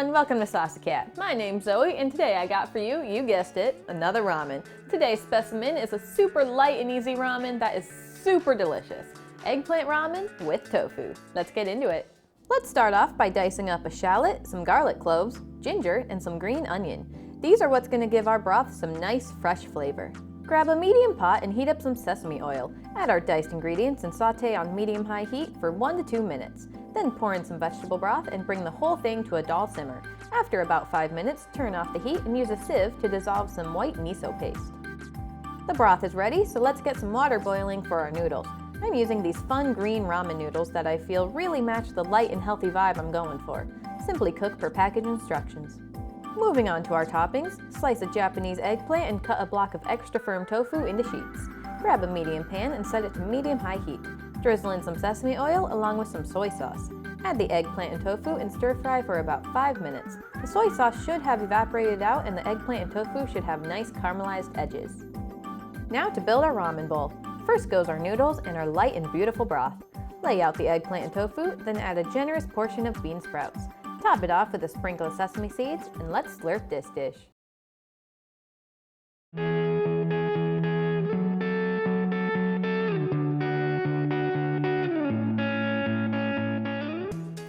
everyone, welcome to Saucy Cat. My name's Zoe, and today I got for you, you guessed it, another ramen. Today's specimen is a super light and easy ramen that is super delicious. Eggplant ramen with tofu. Let's get into it. Let's start off by dicing up a shallot, some garlic cloves, ginger, and some green onion. These are what's going to give our broth some nice fresh flavor. Grab a medium pot and heat up some sesame oil. Add our diced ingredients and saute on medium-high heat for 1 to 2 minutes. Then pour in some vegetable broth and bring the whole thing to a dull simmer. After about 5 minutes, turn off the heat and use a sieve to dissolve some white miso paste. The broth is ready, so let's get some water boiling for our noodles. I'm using these fun green ramen noodles that I feel really match the light and healthy vibe I'm going for. Simply cook per package instructions. Moving on to our toppings, slice a Japanese eggplant and cut a block of extra firm tofu into sheets. Grab a medium pan and set it to medium-high heat. Drizzle in some sesame oil along with some soy sauce. Add the eggplant and tofu and stir fry for about 5 minutes. The soy sauce should have evaporated out and the eggplant and tofu should have nice caramelized edges. Now to build our ramen bowl. First goes our noodles and our light and beautiful broth. Lay out the eggplant and tofu, then add a generous portion of bean sprouts. Top it off with a sprinkle of sesame seeds, and let's slurp this dish.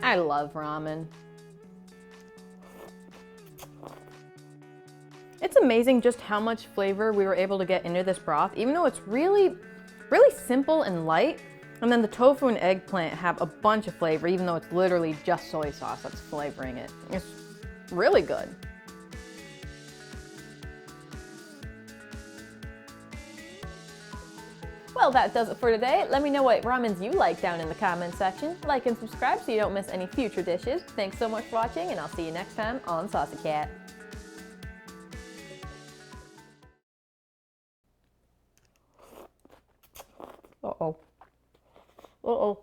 I love ramen. It's amazing just how much flavor we were able to get into this broth, even though it's really simple and light. And then the tofu and eggplant have a bunch of flavor, even though it's literally just soy sauce that's flavoring it. It's really good. Well, that does it for today. Let me know what ramens you like down in the comments section. Like and subscribe so you don't miss any future dishes. Thanks so much for watching, and I'll see you next time on Saucy Cat. Uh-oh. Uh-oh.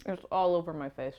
It's all over my face.